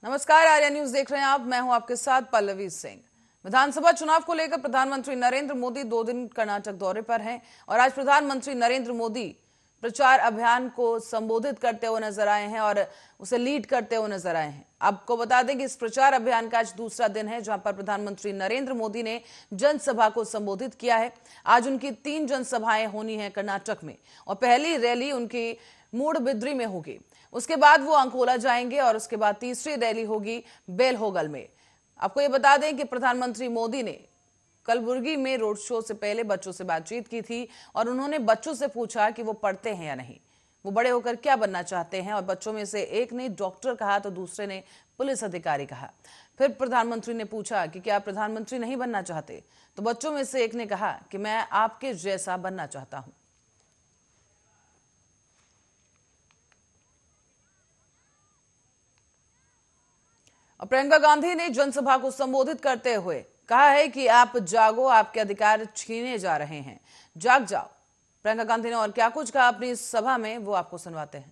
नमस्कार, आर्या न्यूज देख रहे हैं आप। मैं हूं आपके साथ पल्लवी सिंह। विधानसभा चुनाव को लेकर प्रधानमंत्री नरेंद्र मोदी 2 दिन कर्नाटक दौरे पर हैं और आज प्रधानमंत्री नरेंद्र मोदी प्रचार अभियान को संबोधित करते हुए नजर आए हैं और उसे लीड करते हुए नजर आए हैं। आपको बता दें कि इस प्रचार अभियान का आज दूसरा दिन है, जहां पर प्रधानमंत्री नरेंद्र मोदी ने जनसभा को संबोधित किया है। आज उनकी 3 जनसभाएं होनी है कर्नाटक में और पहली रैली उनकी मूडबिद्री में होगी। उसके बाद वो अंकोला जाएंगे और उसके बाद तीसरी रैली होगी बेलहोगल में। आपको ये बता दें कि प्रधानमंत्री मोदी ने कलबुर्गी में रोड शो से पहले बच्चों से बातचीत की थी और उन्होंने बच्चों से पूछा कि वो पढ़ते हैं या नहीं, वो बड़े होकर क्या बनना चाहते हैं। और बच्चों में से एक ने डॉक्टर कहा तो दूसरे ने पुलिस अधिकारी कहा। फिर प्रधानमंत्री ने पूछा कि क्या प्रधानमंत्री नहीं बनना चाहते, तो बच्चों में से एक ने कहा कि मैं आपके जैसा बनना चाहता हूं। प्रियंका गांधी ने जनसभा को संबोधित करते हुए कहा है कि आप जागो, आपके अधिकार छीने जा रहे हैं, जाग जाओ। प्रियंका गांधी ने और क्या कुछ कहा अपनी सभा में, वो आपको सुनवाते हैं।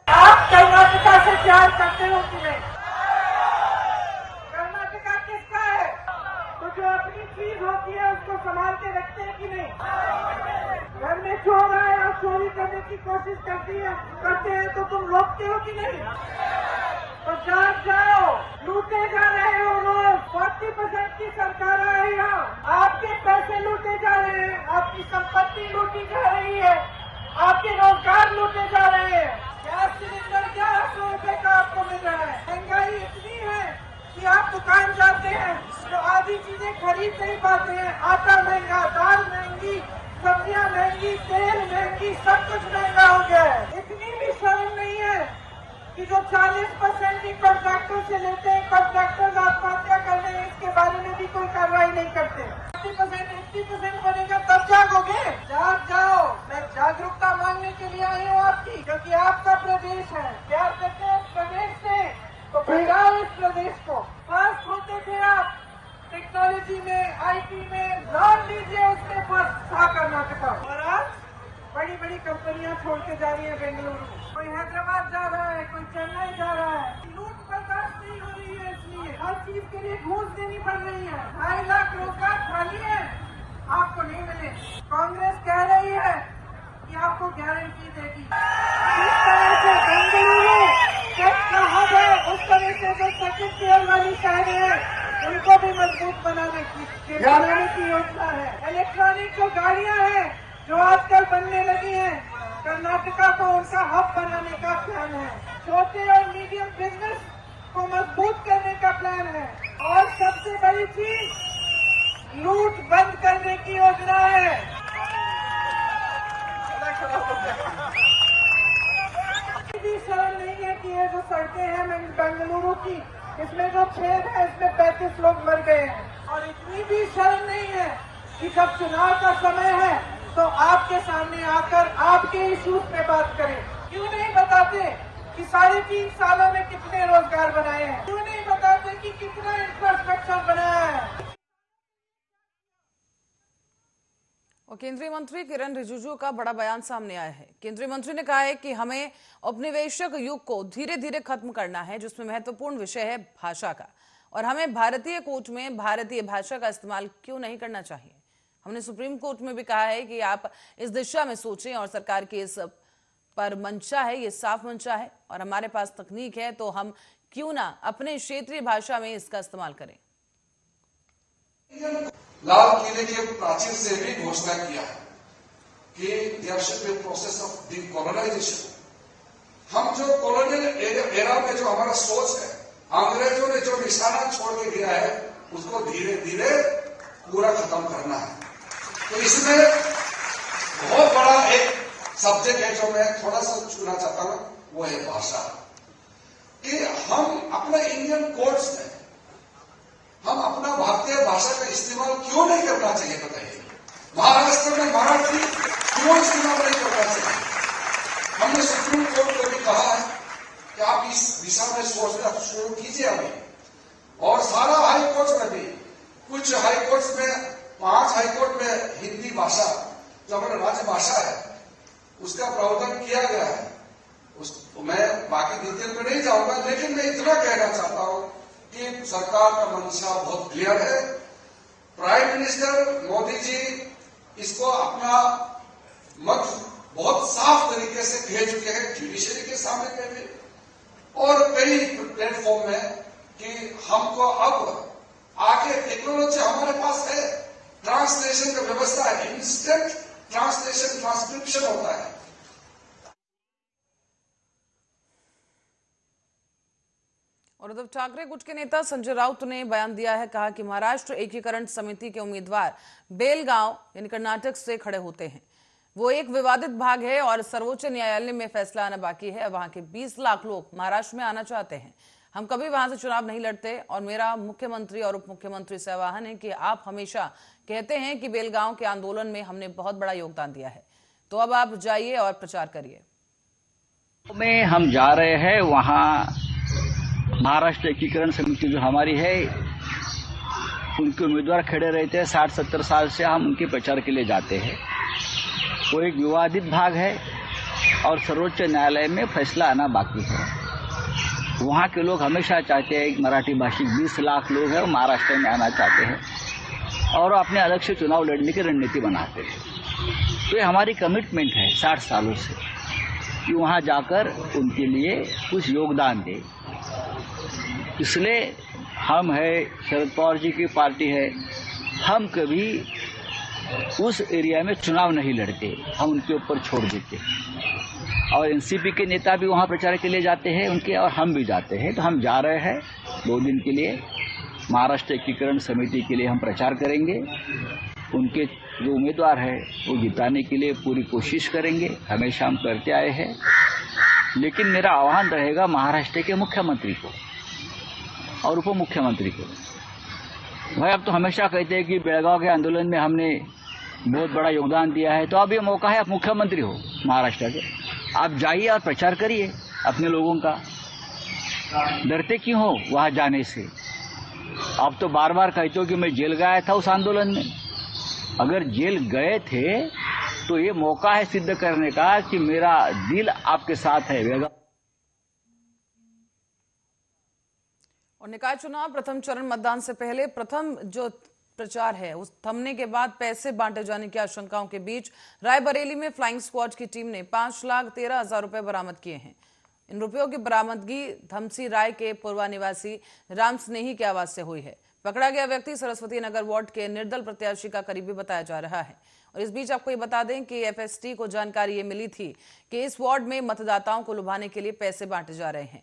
आप कर्नाटका से प्यार करते हो कि नहीं? कर्नाटका किसका है? तो जो अपनी चीज होती है उसको संभाल के रखते हैं कि नहीं? घर में चोर आए और चोरी करने की कोशिश करते हैं तो तुम रोकते हो कि नहीं? तो जाग जाओ, लूटे जा रहे हो रोज। 40% की सरकार आई है, आपके पैसे लूटे जा रहे हैं, आपकी संपत्ति लूटी जा रही है, आपके रोजगार लूटे जा रहे हैं। गैस सिलेंडर 1100 रुपए का आपको मिल रहा है। महंगाई इतनी है कि आप दुकान जाते हैं तो आधी चीजें खरीद नहीं पाते हैं। आटा महंगा, दाल महंगी, सब्जियां महंगी, तेल महंगी, सब कुछ महंगा हो गया है। इतनी भी शर्म नहीं है कि जो 40% की कॉन्ट्रैक्टर से लेते हैं, कॉन्ट्रैक्टर आत्महत्या कर रहे हैं, इसके बारे में भी कोई कार्रवाई नहीं करते। 80% बनेगा तब जागोगे। जाग जाओ। मैं जागरूकता मांगने के लिए आई हूँ आपकी, क्योंकि आपका प्रदेश है। प्यार करते हैं प्रदेश से तो बचाओ इस प्रदेश को। फर्स्ट होते थे आप टेक्नोलॉजी में, IT में, लोन लीजिए, उसमें फर्स्ट था कर्नाटका। और आज बड़ी बड़ी कंपनियां छोड़ के जा रही है बेंगलुरु, कोई हैदराबाद जा रहा है, कोई चेन्नई जा रहा है। लूट बर्दाश्त नहीं हो रही है, इसलिए हर चीज के लिए घूस देनी पड़ रही है। 2.5 लाख रोजगार खाली है, आपको नहीं मिले। कांग्रेस कह रही है कि आपको गारंटी देगी। इस तरह से बेंगलुरु का हब है, उस तरह से जो सेकंड ईयर वाली शहरें हैं उनको भी मजबूत बनाने की योजना है। इलेक्ट्रॉनिक जो गाड़ियां हैं जो आजकल बनने लगी हैं, कर्नाटका को उनका हब बनाने का प्लान है। छोटे और मीडियम बिजनेस को मजबूत करने का प्लान है। और सबसे बड़ी चीज लूट बंद करने की योजना है। भी शर्म नहीं है कि ये जो सड़कें हैं बेंगलुरु की, इसमें जो छेद है इसमें 35 लोग मर गए हैं। और इतनी भी शर्म नहीं है कि जब चुनाव का समय है तो आपके सामने आकर आपके इश्यूज पे बात करें। क्यों नहीं बताते कि 3.5 सालों में कितने रोजगार बनाए हैं? क्यों नहीं बताते कि कितना इंफ्रास्ट्रक्चर बनाया है? और केंद्रीय मंत्री किरण रिजिजू का बड़ा बयान सामने आया है। केंद्रीय मंत्री ने कहा है कि हमें औपनिवेशिक युग को धीरे धीरे खत्म करना है, जिसमें महत्वपूर्ण विषय है भाषा का, और हमें भारतीय कोर्ट में भारतीय भाषा का इस्तेमाल क्यों नहीं करना चाहिए। हमने सुप्रीम कोर्ट में भी कहा है कि आप इस दिशा में सोचें और सरकार के इस पर मंशा है, ये साफ मंशा है और हमारे पास तकनीक है, तो हम क्यों ना अपने क्षेत्रीय भाषा में इसका इस्तेमाल करें। लाल किले के प्राचीर से भी घोषणा किया कि there should be process of decolonisation. हम जो कॉलोनियल एरा में जो हमारा सोच है, अंग्रेजों ने जो निशाना छोड़ के गया है, उसको धीरे धीरे पूरा खत्म करना है। तो इसमें बहुत बड़ा एक सब्जेक्ट है जो मैं थोड़ा सा छूना चाहता हूं, वो है भाषा। कि हम अपने इंडियन कोर्ट्स में हम अपना भारतीय भाषा का इस्तेमाल क्यों नहीं करना चाहिए, बताइए। महाराष्ट्र में मराठी क्यों इस्तेमाल नहीं करना चाहिए? हमने सुप्रीम कोर्ट को भी कहा है कि आप इस दिशा में सोचना शुरू कीजिए अभी। और सारा हाई कोर्ट में भी, कुछ हाई कोर्ट में, 5 हाई कोर्ट में हिंदी भाषा जो हमारा राज्य भाषा है उसका प्रावधान किया गया है। मैं बाकी डिटेल में नहीं जाऊंगा, लेकिन मैं इतना कहना चाहता हूं कि सरकार का मंशा बहुत क्लियर है। प्राइम मिनिस्टर मोदी जी इसको अपना मत बहुत साफ तरीके से कह चुके हैं जुडिशरी के सामने पे भी और कई प्लेटफॉर्म में कि हमको अब आगे टेक्नोलॉजी हमारे पास है, ट्रांसलेशन का व्यवस्था है, इंस्टेंट ट्रांसलेशन ट्रांसक्रिप्शन होता है। और उद्धव ठाकरे गुट के नेता संजय राउत ने बयान दिया है, कहा कि महाराष्ट्र एकीकरण समिति के उम्मीदवार बेलगांव यानी कर्नाटक से खड़े होते हैं। वो एक विवादित भाग है और सर्वोच्च न्यायालय में फैसला आना बाकी है। वहां के 20 लाख लोग महाराष्ट्र में आना चाहते हैं। हम कभी वहां से चुनाव नहीं लड़ते और मेरा मुख्यमंत्री और उप मुख्यमंत्री से आह्वान है कि आप हमेशा कहते हैं कि बेलगांव के आंदोलन में हमने बहुत बड़ा योगदान दिया है, तो अब आप जाइए और प्रचार करिए। में हम जा रहे हैं, वहां महाराष्ट्र एकीकरण समिति जो हमारी है उनके उम्मीदवार खड़े रहते हैं। 60-70 साल से हम उनके प्रचार के लिए जाते हैं। वो एक विवादित भाग है और सर्वोच्च न्यायालय में फैसला आना बाकी है। वहाँ के लोग हमेशा चाहते हैं, मराठी भाषी 20 लाख लोग हैं, वो महाराष्ट्र में आना चाहते हैं और अपने अलग से चुनाव लड़ने की रणनीति बनाते हैं। तो ये हमारी कमिटमेंट है 60 सालों से कि वहाँ जाकर उनके लिए कुछ योगदान दे। इसलिए हम है, शरद पवार जी की पार्टी है, हम कभी उस एरिया में चुनाव नहीं लड़ते, हम उनके ऊपर छोड़ देते। और एनसीपी के नेता भी वहाँ प्रचार के लिए जाते हैं उनके, और हम भी जाते हैं। तो हम जा रहे हैं 2 दिन के लिए महाराष्ट्र एकीकरण समिति के लिए हम प्रचार करेंगे। उनके जो उम्मीदवार है वो जिताने के लिए पूरी कोशिश करेंगे, हमेशा हम करते आए हैं। लेकिन मेरा आह्वान रहेगा महाराष्ट्र के मुख्यमंत्री को और उप मुख्यमंत्री को, भाई अब तो हमेशा कहते हैं कि बेलगांव के आंदोलन में हमने बहुत बड़ा योगदान दिया है, तो अब ये मौका है, आप मुख्यमंत्री हो महाराष्ट्र के, आप जाइए और प्रचार करिए अपने लोगों का। डरते क्यों हो वहां जाने से? आप तो बार बार कहते हो कि मैं जेल गया था उस आंदोलन में। अगर जेल गए थे तो ये मौका है सिद्ध करने का कि मेरा दिल आपके साथ है। और निकाय चुनाव प्रथम चरण मतदान से पहले प्रथम जो प्रचार है उस थमने के बाद पैसे बांटे जाने की आशंकाओं के बीच रायबरेली में फ्लाइंग स्क्वाड की टीम ने 5,13,000 रुपए बरामद किए हैं। इन रुपयों की बरामदगी धमसी राय के पूर्वा निवासी राम स्नेही के आवास से हुई है। पकड़ा गया व्यक्ति सरस्वती नगर वार्ड के निर्दल प्रत्याशी का करीबी बताया जा रहा है। और इस बीच आपको ये बता दें कि एफएसटी को जानकारी ये मिली थी कि इस वार्ड में मतदाताओं को लुभाने के लिए पैसे बांटे जा रहे हैं।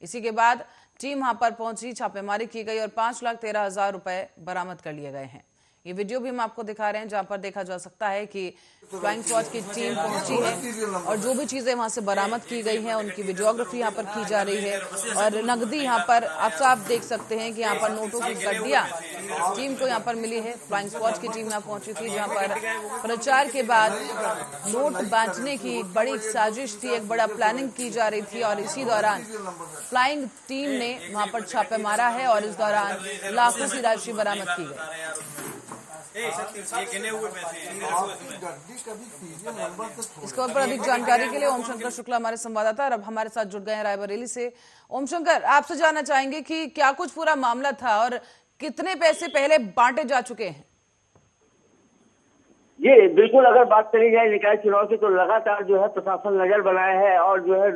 इसी के बाद टीम वहां पर पहुंची, छापेमारी की गई और 5,13,000 रुपए बरामद कर लिए गए हैं। ये वीडियो भी हम आपको दिखा रहे हैं जहां पर देखा जा सकता है कि फ्लाइंग स्क्वाड की टीम पहुंची है और जो भी चीजें वहां से बरामद की गई हैं उनकी वीडियोग्राफी यहां पर की जा रही है। और नकदी यहां पर आप साफ देख सकते हैं कि यहां पर नोटों की गड्डियां टीम को यहां पर मिली है। फ्लाइंग स्क्वाड की टीम यहां पहुंची थी जहां पर प्रचार के बाद नोट बांटने की बड़ी साजिश थी, एक बड़ा प्लानिंग की जा रही थी। और इसी दौरान फ्लाइंग टीम ने वहां पर छापे मारा है और इस दौरान लाखों की राशि बरामद की गई। इसके ऊपर अधिक जानकारी के लिए ओम शंकर शुक्ला हमारे संवाददाता और अब हमारे साथ जुड़ गए हैं रायबरेली से। ओम शंकर, आपसे जानना चाहेंगे कि क्या कुछ पूरा मामला था और कितने पैसे पहले बांटे जा चुके हैं? जी बिल्कुल, अगर बात करी जाए निकाय चुनाव की तो लगातार जो है प्रशासन नजर बनाया है और जो है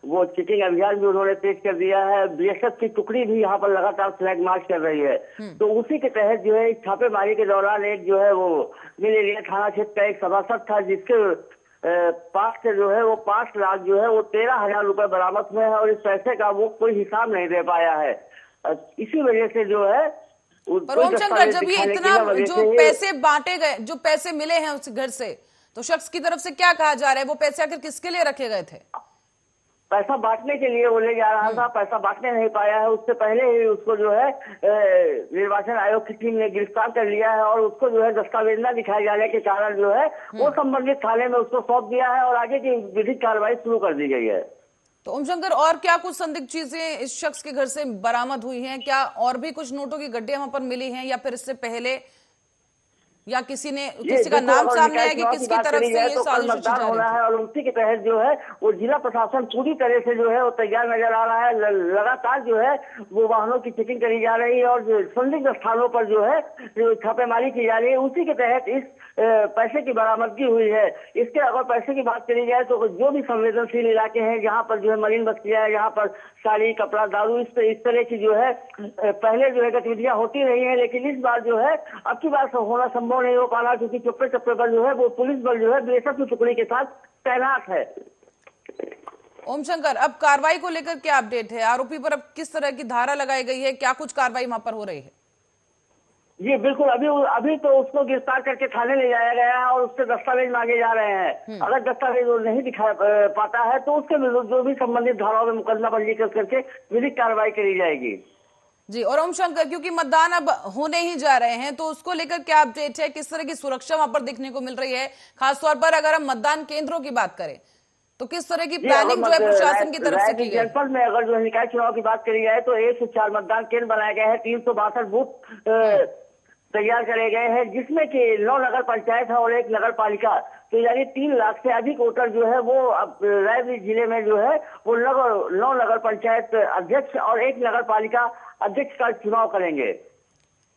वो चेकिंग अभियान भी उन्होंने तेज कर दिया है। बीएसएफ की टुकड़ी भी यहाँ पर लगातार फ्लैग मार्च कर रही है। तो उसी के तहत जो है छापेमारी के दौरान एक जो है वो मिलेनिया थाना क्षेत्र का एक सभासद था जिसके पास से जो है वो 5 लाख जो है वो 13,000 रुपए बरामद हुए हैं और इस पैसे का वो कोई हिसाब नहीं दे पाया है। इसी वजह से जो है पर ओम शंकर, जब ये इतना जो पैसे बांटे गए, जो पैसे मिले हैं उस घर से, तो शख्स की तरफ से क्या कहा जा रहा है? वो पैसे आखिर किसके लिए रखे गए थे? पैसा बांटने के लिए वो ले जा रहा था, पैसा बांटने नहीं पाया है। उससे पहले ही उसको जो है निर्वाचन आयोग की टीम ने गिरफ्तार कर लिया है और उसको जो है दस्तावेज न दिखाए जाने के कारण जो है वो संबंधित थाने में उसको सौंप दिया है और आगे की विधिक कार्रवाई शुरू कर दी गई है। तो ओम शंकर, और क्या कुछ संदिग्ध चीजें इस शख्स के घर से बरामद हुई हैं? क्या और भी कुछ नोटों की गड्डियां वहां पर मिली हैं या फिर इससे पहले? या किसी का नाम सामने आया कि किसकी तरफ से ये साजिश रची जा रही है? और उसी के तहत जो है वो जिला प्रशासन पूरी तरह से जो है वो तैयार नजर आ रहा है। लगातार जो है वो वाहनों की चेकिंग करी जा रही है और संदिग्ध स्थानों पर जो है छापेमारी की जा रही है। उसी के तहत इस पैसे की बरामदगी हुई है। इसके अगर पैसे की बात करी जाए तो जो भी संवेदनशील इलाके हैं जहाँ पर जो है मरीन बस्तियां है, जहाँ पर साड़ी, कपड़ा, दारू, इस तरह की जो है पहले जो है गतिविधियां होती रही है, लेकिन इस बार जो है अब की बार होना संभव नहीं हो पा रहा क्योंकि चप्पे चप्पे पर जो है वो पुलिस बल जो है बीएसएफ की टुकड़ी के साथ तैनात है। ओम शंकर, अब कार्रवाई को लेकर क्या अपडेट है? आरोपी पर अब किस तरह की धारा लगाई गई है? क्या कुछ कार्रवाई वहां पर हो रही है? जी बिल्कुल, अभी तो उसको गिरफ्तार करके थाने ले जाया गया है और उससे दस्तावेज मांगे जा रहे हैं। अगर दस्तावेज वो नहीं दिखा पाता है तो उसके विरुद्ध जो भी संबंधित धाराओं में मुकदमा पंजीकृत करके विधिक कार्रवाई करी जाएगी। जी, और ओम शंकर, क्योंकि मतदान अब होने ही जा रहे हैं तो उसको लेकर क्या अपडेट है? किस तरह की सुरक्षा वहां पर देखने को मिल रही है? खासतौर पर अगर हम मतदान केंद्रों की बात करें तो किस तरह की प्लानिंग जो है प्रशासन की तरफ से की गई? जनपद में अगर जो निकाय चुनाव की बात करी जाए तो 1 से 4 मतदान केंद्र बनाए गए हैं, 362 बूथ तैयार करे गए हैं, जिसमें कि 9 नगर पंचायत है और 1 नगर पालिका। तो यानी 3 लाख से अधिक वोटर जो है वो अब रायबरेली जिले में जो है वो 9 नगर पंचायत अध्यक्ष और 1 नगर पालिका अध्यक्ष का चुनाव करेंगे।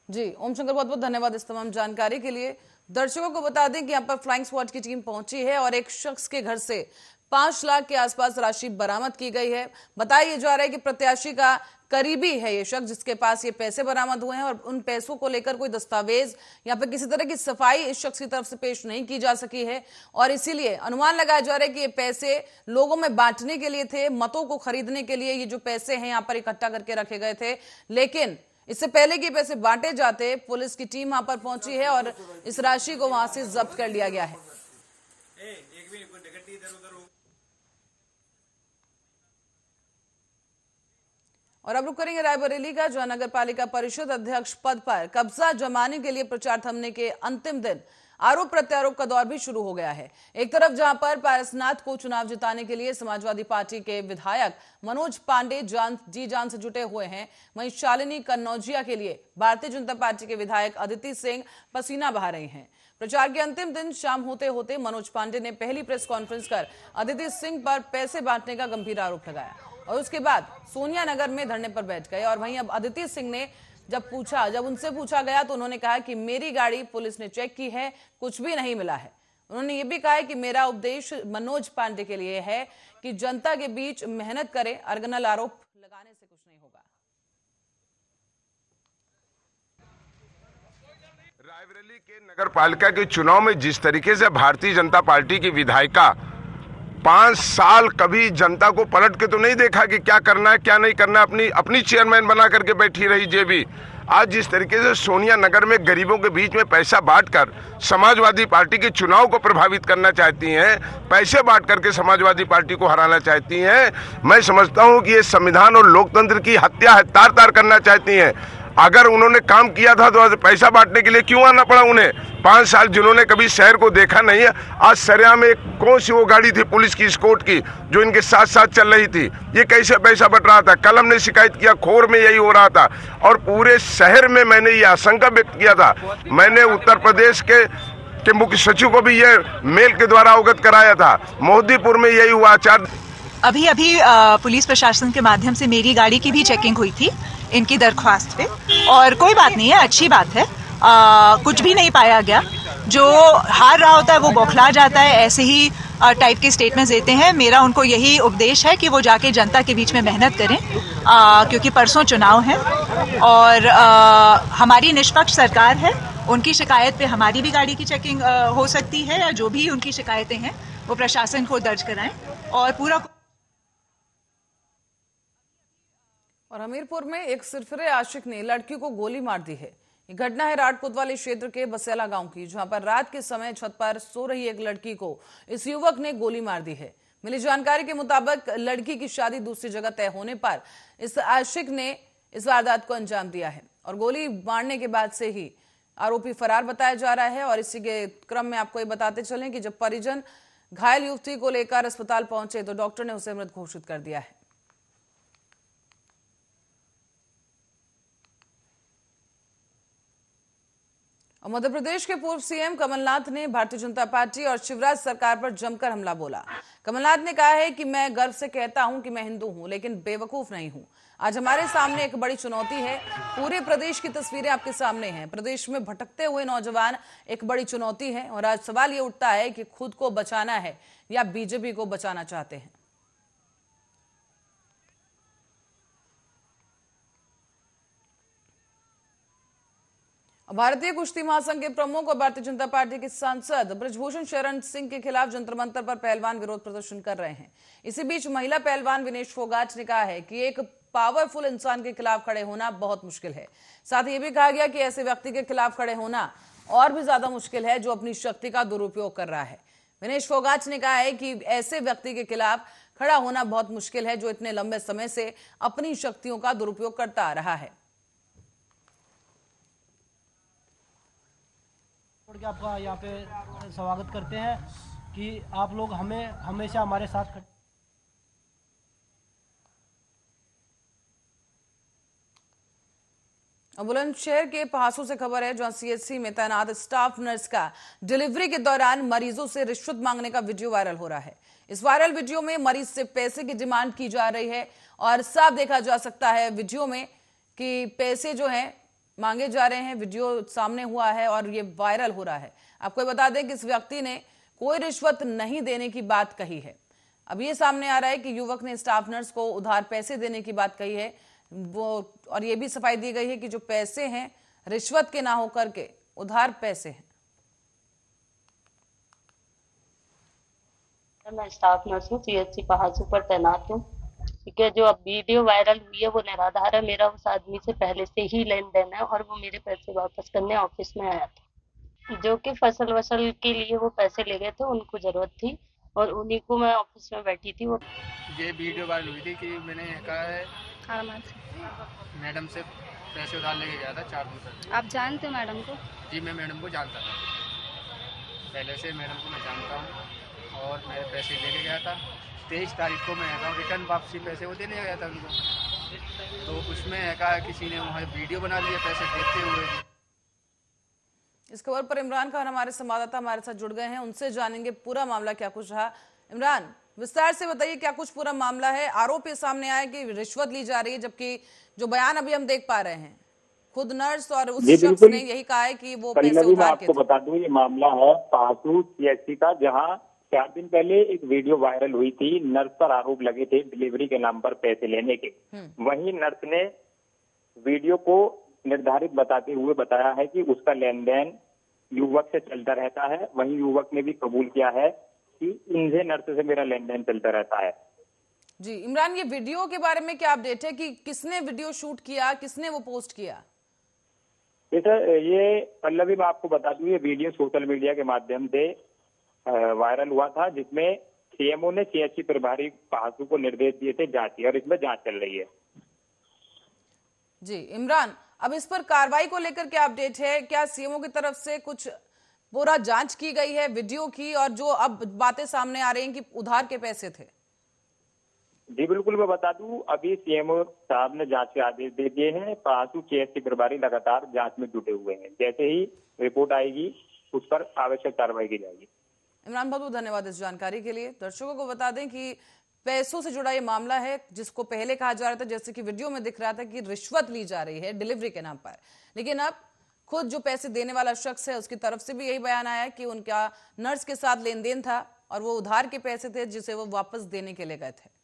जी ओम शंकर, बहुत बहुत धन्यवाद इस तमाम जानकारी के लिए। दर्शकों को बता दें कि यहाँ पर फ्लाइंग स्क्वाड की टीम पहुंची है और एक शख्स के घर से 5 लाख के आसपास राशि बरामद की गई है। बताया जा रहा है कि प्रत्याशी का करीबी है ये शख्स जिसके पास ये पैसे बरामद हुए हैं और उन पैसों को लेकर कोई दस्तावेज या फिर किसी तरह की सफाई इस शख्स की तरफ से पेश नहीं की जा सकी है और इसीलिए अनुमान लगाया जा रहा है कि ये पैसे लोगों में बांटने के लिए थे, मतों को खरीदने के लिए ये जो पैसे हैं यहाँ पर इकट्ठा करके रखे गए थे। लेकिन इससे पहले कि पैसे बांटे जाते पुलिस की टीम वहां पर पहुंची है और इस राशि को वहां से जब्त कर लिया गया है। और अब रुक करेंगे रायबरेली का, जहां नगर पालिका परिषद अध्यक्ष पद पर कब्जा जमाने के लिए प्रचार थमने के अंतिम दिन आरोप प्रत्यारोप का दौर भी शुरू हो गया है। एक तरफ जहां पर पारसनाथ को चुनाव जिताने के लिए समाजवादी पार्टी के विधायक मनोज पांडे जी जान से जुटे हुए हैं, वहीं शालिनी कन्नौजिया के लिए भारतीय जनता पार्टी के विधायक अदिति सिंह पसीना बहा रहे हैं। प्रचार के अंतिम दिन शाम होते होते मनोज पांडे ने पहली प्रेस कॉन्फ्रेंस कर अदिति सिंह पर पैसे बांटने का गंभीर आरोप लगाया और उसके बाद सोनिया नगर में धरने पर बैठ गए। और वहीं अब अदिति सिंह ने जब उनसे पूछा गया तो उन्होंने कहा कि मेरी गाड़ी पुलिस ने चेक की है, कुछ भी नहीं मिला है। उन्होंने ये भी कहा है कि मेरा उपदेश मनोज पांडे के लिए है कि जनता के बीच मेहनत करें, अर्गनल आरोप लगाने से कुछ नहीं होगा। रायबरेली के नगर पालिका के चुनाव में जिस तरीके से भारतीय जनता पार्टी की विधायिका 5 साल कभी जनता को पलट के तो नहीं देखा कि क्या करना है क्या नहीं करना है, अपनी चेयरमैन बना करके बैठी रही जेबी। आज जिस तरीके से सोनिया नगर में गरीबों के बीच में पैसा बांटकर समाजवादी पार्टी के चुनाव को प्रभावित करना चाहती हैं, पैसे बांट करके समाजवादी पार्टी को हराना चाहती हैं, मैं समझता हूं कि ये संविधान और लोकतंत्र की हत्या है, तार तार करना चाहती हैं। अगर उन्होंने काम किया था तो पैसा बांटने के लिए क्यों आना पड़ा उन्हें? 5 साल जिन्होंने कभी शहर को देखा नहीं है, आज सरिया में कौन सी वो गाड़ी थी पुलिस की स्कॉट की जो इनके साथ साथ चल रही थी, ये कैसे पैसा बट रहा था? कल हमने शिकायत किया, खोर में यही हो रहा था और पूरे शहर में मैंने ये आशंका व्यक्त किया था। मैंने उत्तर प्रदेश के मुख्य सचिव को भी ये मेल के द्वारा अवगत कराया था। मोदीपुर में यही हुआ। अभी पुलिस प्रशासन के माध्यम से मेरी गाड़ी की भी चेकिंग हुई थी इनकी दरख्वास्त पे, और कोई बात नहीं है, अच्छी बात है। कुछ भी नहीं पाया गया। जो हार रहा होता है वो बौखला जाता है, ऐसे ही टाइप के स्टेटमेंट्स देते हैं। मेरा उनको यही उपदेश है कि वो जाके जनता के बीच में मेहनत करें, क्योंकि परसों चुनाव है और हमारी निष्पक्ष सरकार है। उनकी शिकायत पे हमारी भी गाड़ी की चेकिंग हो सकती है, या जो भी उनकी शिकायतें हैं वो प्रशासन को दर्ज कराएं और पूरा। और हमीरपुर में एक सिरफिरे आशिक ने लड़की को गोली मार दी है। ये घटना है राट कोतवाली क्षेत्र के बसेला गांव की, जहां पर रात के समय छत पर सो रही एक लड़की को इस युवक ने गोली मार दी है। मिली जानकारी के मुताबिक लड़की की शादी दूसरी जगह तय होने पर इस आशिक ने इस वारदात को अंजाम दिया है और गोली मारने के बाद से ही आरोपी फरार बताया जा रहा है। और इसी के क्रम में आपको ये बताते चलें कि जब परिजन घायल युवती को लेकर अस्पताल पहुंचे तो डॉक्टर ने उसे मृत घोषित कर दिया है। और मध्य प्रदेश के पूर्व सीएम कमलनाथ ने भारतीय जनता पार्टी और शिवराज सरकार पर जमकर हमला बोला। कमलनाथ ने कहा है कि मैं गर्व से कहता हूं कि मैं हिंदू हूं, लेकिन बेवकूफ नहीं हूं। आज हमारे सामने एक बड़ी चुनौती है। पूरे प्रदेश की तस्वीरें आपके सामने हैं। प्रदेश में भटकते हुए नौजवान एक बड़ी चुनौती है और आज सवाल ये उठता है कि खुद को बचाना है या बीजेपी को बचाना चाहते हैं। भारतीय कुश्ती महासंघ के प्रमुख और भारतीय जनता पार्टी के सांसद ब्रजभूषण शरण सिंह के खिलाफ जंतर मंतर पर पहलवान विरोध प्रदर्शन कर रहे हैं। इसी बीच महिला पहलवान विनेश फोगाट ने कहा है कि एक पावरफुल इंसान के खिलाफ खड़े होना बहुत मुश्किल है। साथ ही ये भी कहा गया कि ऐसे व्यक्ति के खिलाफ खड़े होना और भी ज्यादा मुश्किल है जो अपनी शक्ति का दुरुपयोग कर रहा है। विनेश फोगाट ने कहा है कि ऐसे व्यक्ति के खिलाफ खड़ा होना बहुत मुश्किल है जो इतने लंबे समय से अपनी शक्तियों का दुरुपयोग करता आ रहा है। आपका यहाँ पे स्वागत करते हैं कि आप लोग हमें हमेशा हमारे साथ बुलंदशहर के पहासू से खबर है, जहां सीएचसी में तैनात स्टाफ नर्स का डिलीवरी के दौरान मरीजों से रिश्वत मांगने का वीडियो वायरल हो रहा है। इस वायरल वीडियो में मरीज से पैसे की डिमांड की जा रही है और साफ देखा जा सकता है वीडियो में कि पैसे जो हैं मांगे जा रहे हैं। वीडियो सामने हुआ है और ये वायरल हो रहा है। आपको बता दें कि इस व्यक्ति ने कोई रिश्वत नहीं देने की बात कही है। अब ये सामने आ रहा है कि युवक ने स्टाफ नर्स को उधार पैसे देने की बात कही है वो, और ये भी सफाई दी गई है कि जो पैसे हैं रिश्वत के ना होकर के उधार पैसे हैं। मैं स्टाफ नर्स हूँ, सीएचसी पहासू पर तैनात हूँ। ठीक है, जो अब वीडियो वायरल हुई है वो निराधार है। मेरा उस आदमी से पहले से ही लेन देन है और वो मेरे पैसे वापस करने ऑफिस में आया था। जो कि फसल वसल के लिए वो पैसे ले गए थे, उनको जरूरत थी और उन्हीं को मैं ऑफिस में बैठी थी। वो ये वीडियो वायरल हुई थी कि मैंने कहा है मैडम से पैसे उधार लेके गया था 4 दिन पहले। आप जानते मैडम को? जी, मैं मैडम को जानता था, पहले से मैडम को मैं जानता हूँ और मैं पैसे लेके गया था। 23 तारीख को मैं रिटर्न वापसी पैसे वो देने गया था उनको, तो उसमें कहा किसी ने वहाँ वीडियो बना लिया पैसे देते हुए। इस खबर पर इमरान खान हमारे संवाददाता हमारे साथ जुड़ गए हैं, उनसे जानेंगे पूरा मामला क्या कुछ रहा। इमरान, विस्तार से बताइए क्या कुछ पूरा मामला है। आरोप ये सामने आया कि रिश्वत ली जा रही है, जबकि जो बयान अभी हम देख पा रहे हैं खुद नर्स और उस शख्स ने यही कहा है कि वो पैसे उधार के थे। मैं आपको बता दूं, ये मामला है पहासू सीएचसी का, जहां 4 दिन पहले एक वीडियो वायरल हुई थी। नर्स पर आरोप लगे थे डिलीवरी के नाम पर पैसे लेने के। वहीं नर्स ने वीडियो को निर्धारित बताते हुए बताया है कि उसका लेन देन युवक से चलता रहता है। वहीं युवक ने भी कबूल किया है कि इनसे नर्स से मेरा लेन देन चलता रहता है। जी इमरान, ये वीडियो के बारे में क्या अपडेट है कि किसने वीडियो शूट किया, किसने वो पोस्ट किया? ये पल्लवी, मैं आपको बता दूं, ये वीडियो सोशल मीडिया के माध्यम से वायरल हुआ था, जिसमें सीएमओ ने सीएचसी प्रभारी पहासू को निर्देश दिए थे जांच की, और इसमें जांच चल रही है। जी इमरान, अब इस पर कार्रवाई को लेकर क्या अपडेट है? क्या सीएमओ की तरफ से कुछ पूरा जांच की गई है वीडियो की, और जो अब बातें सामने आ रही हैं कि उधार के पैसे थे? जी बिल्कुल, मैं बता दूं, अभी सीएमओ साहब ने जांच के आदेश दे दिए हैं। पहासू सीएचसी प्रभारी लगातार जांच में जुटे हुए हैं। जैसे ही रिपोर्ट आएगी उस पर आवश्यक कार्रवाई की जाएगी। इमरान, बहुत बहुत धन्यवाद इस जानकारी के लिए। दर्शकों को बता दें कि पैसों से जुड़ा ये मामला है, जिसको पहले कहा जा रहा था, जैसे कि वीडियो में दिख रहा था, कि रिश्वत ली जा रही है डिलीवरी के नाम पर, लेकिन अब खुद जो पैसे देने वाला शख्स है उसकी तरफ से भी यही बयान आया कि उनका नर्स के साथ लेन देन था और वो उधार के पैसे थे जिसे वो वापस देने के लिए गए थे।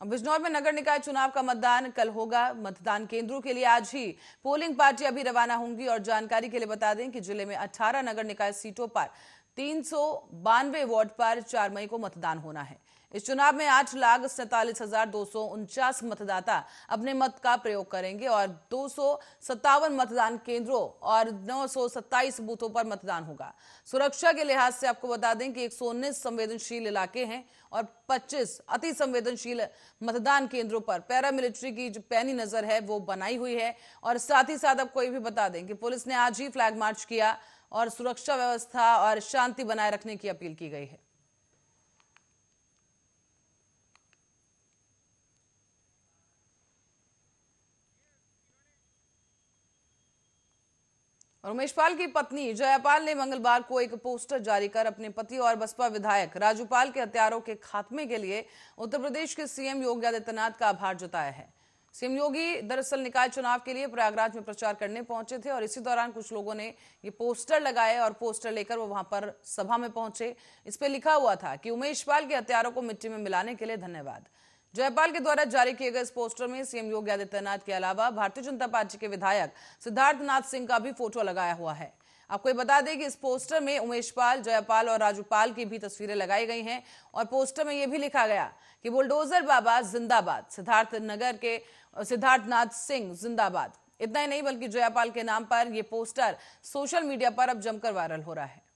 अब बिजनौर में नगर निकाय चुनाव का मतदान कल होगा। मतदान केंद्रों के लिए आज ही पोलिंग पार्टियां भी रवाना होंगी। और जानकारी के लिए बता दें कि जिले में 18 नगर निकाय सीटों पर 392 वार्ड पर 4 मई को मतदान होना है। इस चुनाव में 8,47,249 मतदाता अपने मत का प्रयोग करेंगे और 257 मतदान केंद्रों और 927 बूथों पर मतदान होगा। सुरक्षा के लिहाज से आपको बता दें कि 119 संवेदनशील इलाके हैं और 25 अति संवेदनशील मतदान केंद्रों पर पैरामिलिट्री की जो पैनी नजर है वो बनाई हुई है। और साथ ही साथ आपको ये भी बता दें कि पुलिस ने आज ही फ्लैग मार्च किया और सुरक्षा व्यवस्था और शांति बनाए रखने की अपील की गई है। और उमेश पाल की पत्नी जयापाल ने मंगलवार को एक पोस्टर जारी कर अपने पति और बसपा विधायक राजू पाल के हत्यारों के खात्मे के लिए उत्तर प्रदेश के सीएम योगी आदित्यनाथ का आभार जताया है। सीएम योगी दरअसल निकाय चुनाव के लिए प्रयागराज में प्रचार करने पहुंचे थे और इसी दौरान कुछ लोगों ने ये पोस्टर लगाए और पोस्टर लेकर वो वहां पर सभा में पहुंचे। इस पे लिखा हुआ था कि उमेश पाल के हत्यारों को मिट्टी में मिलाने के लिए धन्यवाद। जयपाल के द्वारा जारी किए गए इस पोस्टर में सीएम योगी आदित्यनाथ के अलावा भारतीय जनता पार्टी के विधायक सिद्धार्थ नाथ सिंह का भी फोटो लगाया हुआ है। आपको ये बता दें कि इस पोस्टर में उमेश पाल, जयपाल और राजू पाल की भी तस्वीरें लगाई गई हैं और पोस्टर में यह भी लिखा गया कि बुलडोजर बाबा जिंदाबाद, सिद्धार्थ नगर के सिद्धार्थ नाथ सिंह जिंदाबाद। इतना ही नहीं बल्कि जयपाल के नाम पर यह पोस्टर सोशल मीडिया पर अब जमकर वायरल हो रहा है।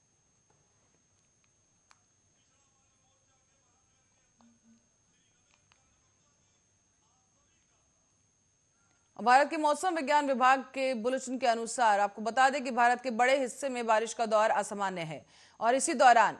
भारत के मौसम विज्ञान विभाग के बुलेटिन के अनुसार आपको बता दें कि भारत के बड़े हिस्से में बारिश का दौर असामान्य है और इसी दौरान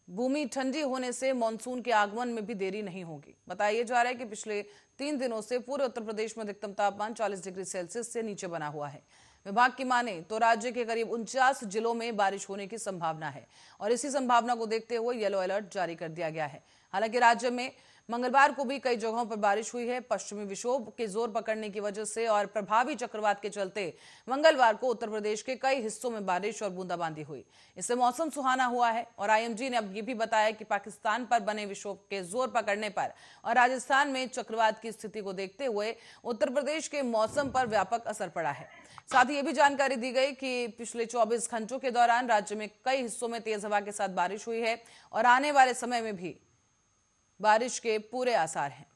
भूमि ठंडी होने से मानसून के आगमन में भी देरी नहीं होगी। बताया जा रहा है कि पिछले 3 दिनों से पूरे उत्तर प्रदेश में अधिकतम तापमान 40 डिग्री सेल्सियस से नीचे बना हुआ है। विभाग की माने तो राज्य के करीब 49 जिलों में बारिश होने की संभावना है और इसी संभावना को देखते हुए येलो अलर्ट जारी कर दिया गया है। हालांकि राज्य में मंगलवार को भी कई जगहों पर बारिश हुई है। पश्चिमी विक्षोभ के जोर पकड़ने की वजह से और प्रभावी चक्रवात के चलते मंगलवार को उत्तर प्रदेश के कई हिस्सों में बारिश और बूंदाबांदी हुई। इससे मौसम सुहाना हुआ है और आईएमडी ने अब ये भी बताया कि पाकिस्तान पर बने विक्षोभ के जोर पकड़ने पर और राजस्थान में चक्रवात की स्थिति को देखते हुए उत्तर प्रदेश के मौसम पर व्यापक असर पड़ा है। साथ ही ये भी जानकारी दी गई कि पिछले 24 घंटों के दौरान राज्य में कई हिस्सों में तेज हवा के साथ बारिश हुई है और आने वाले समय में भी बारिश के पूरे आसार हैं।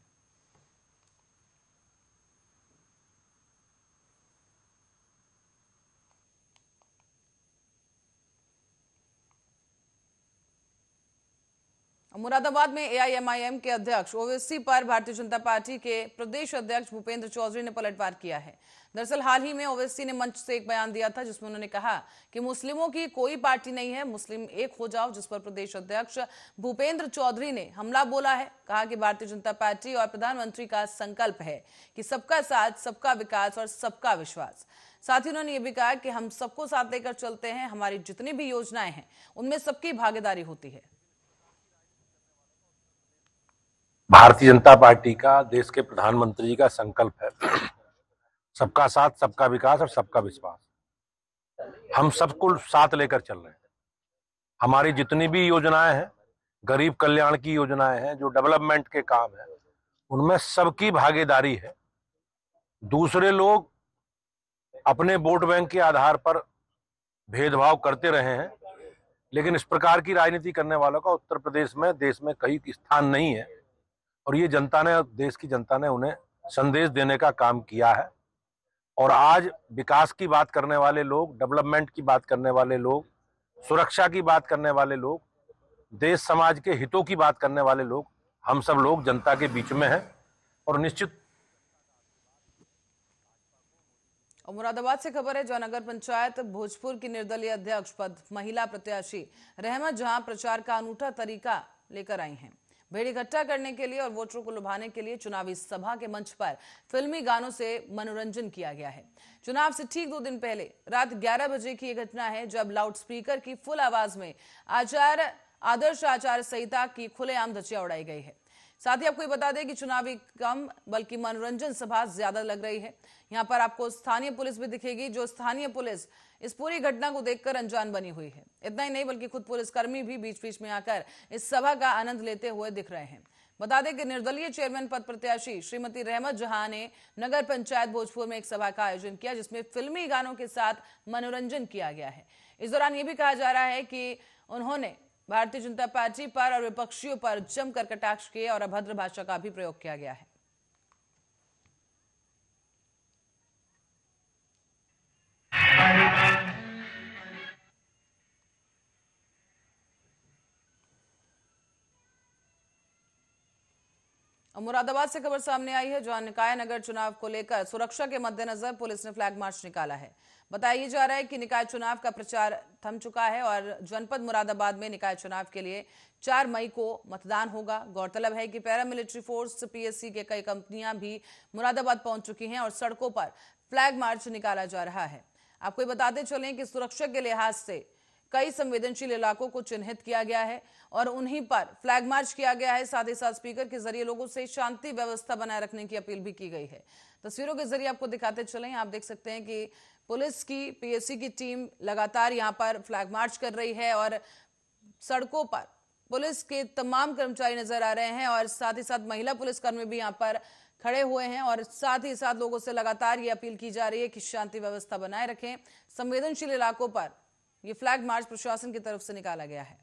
मुरादाबाद में एआईएमआईएम के अध्यक्ष ओवैसी पर भारतीय जनता पार्टी के प्रदेश अध्यक्ष भूपेंद्र चौधरी ने पलटवार किया है। दरअसल हाल ही में ओवैसी ने मंच से एक बयान दिया था जिसमें उन्होंने कहा कि मुस्लिमों की कोई पार्टी नहीं है, मुस्लिम एक हो जाओ, जिस पर प्रदेश अध्यक्ष भूपेंद्र चौधरी ने हमला बोला है। कहा कि भारतीय जनता पार्टी और प्रधानमंत्री का संकल्प है कि सबका साथ, सबका विकास और सबका विश्वास। साथ ही उन्होंने ये भी कहा कि हम सबको साथ लेकर चलते हैं, हमारी जितनी भी योजनाएं हैं उनमें सबकी भागीदारी होती है। भारतीय जनता पार्टी का, देश के प्रधानमंत्री जी का संकल्प है सबका साथ, सबका विकास और सबका विश्वास। हम सबको साथ लेकर चल रहे हैं। हमारी जितनी भी योजनाएं हैं, गरीब कल्याण की योजनाएं हैं, जो डेवलपमेंट के काम है, उनमें सबकी भागीदारी है। दूसरे लोग अपने वोट बैंक के आधार पर भेदभाव करते रहे हैं, लेकिन इस प्रकार की राजनीति करने वालों का उत्तर प्रदेश में, देश में कहीं स्थान नहीं है और ये जनता ने, देश की जनता ने उन्हें संदेश देने का काम किया है। और आज विकास की बात करने वाले लोग, डेवलपमेंट की बात करने वाले लोग, सुरक्षा की बात करने वाले लोग, देश समाज के हितों की बात करने वाले लोग, हम सब लोग जनता के बीच में हैं और निश्चित। और मुरादाबाद से खबर है, जो नगर पंचायत भोजपुर की निर्दलीय अध्यक्ष पद महिला प्रत्याशी रहमत जहां प्रचार का अनूठा तरीका लेकर आई हैं। भीड़ इकट्ठा करने के लिए और वोटरों को लुभाने के लिए चुनावी सभा के मंच पर फिल्मी गानों से मनोरंजन किया गया है। चुनाव से ठीक 2 दिन पहले रात 11 बजे की यह घटना है जब लाउडस्पीकर की फुल आवाज में आदर्श आचार संहिता की खुलेआम धज्जियां उड़ाई गई है। साथ ही आपको ये बता दें कि चुनावी कम बल्कि मनोरंजन सभा ज्यादा लग रही है। यहाँ पर आपको स्थानीय पुलिस भी दिखेगी, जो स्थानीय पुलिस इस पूरी घटना को देखकर अनजान बनी हुई है। इतना ही नहीं बल्कि खुद पुलिसकर्मी भी बीच बीच में आकर इस सभा का आनंद लेते हुए दिख रहे हैं। बता दें कि निर्दलीय चेयरमैन पद प्रत्याशी श्रीमती रहमत जहां ने नगर पंचायत भोजपुर में एक सभा का आयोजन किया जिसमें फिल्मी गानों के साथ मनोरंजन किया गया है। इस दौरान ये भी कहा जा रहा है कि उन्होंने भारतीय जनता पार्टी पर और विपक्षियों पर जमकर कटाक्ष किए और अभद्र भाषा का भी प्रयोग किया गया है। मुरादाबाद से खबर सामने आई है, जहां निकाय नगर चुनाव को लेकर सुरक्षा के मद्देनजर पुलिस ने फ्लैग मार्च निकाला है। बताया जा रहा है कि निकाय चुनाव का प्रचार थम चुका है और जनपद मुरादाबाद में निकाय चुनाव के लिए 4 मई को मतदान होगा। गौरतलब है कि पैरामिलिट्री फोर्स, पीएससी के कई कंपनियां भी मुरादाबाद पहुंच चुकी हैं और सड़कों पर फ्लैग मार्च निकाला जा रहा है। आपको ये बताते चलें कि सुरक्षा के लिहाज से कई संवेदनशील इलाकों को चिन्हित किया गया है और उन्हीं पर फ्लैग मार्च किया गया है। साथ ही साथ स्पीकर के जरिए लोगों से शांति व्यवस्था बनाए रखने की अपील भी की गई है। तस्वीरों के जरिए आपको दिखाते चलें, आप देख सकते हैं कि पुलिस की, पीएससी की टीम लगातार यहां पर फ्लैग मार्च कर रही है और सड़कों पर पुलिस के तमाम कर्मचारी नजर आ रहे हैं और साथ ही साथ महिला पुलिसकर्मी भी यहां पर खड़े हुए हैं और साथ ही साथ लोगों से लगातार ये अपील की जा रही है कि शांति व्यवस्था बनाए रखें। संवेदनशील इलाकों पर ये फ्लैग मार्च प्रशासन की तरफ से निकाला गया है।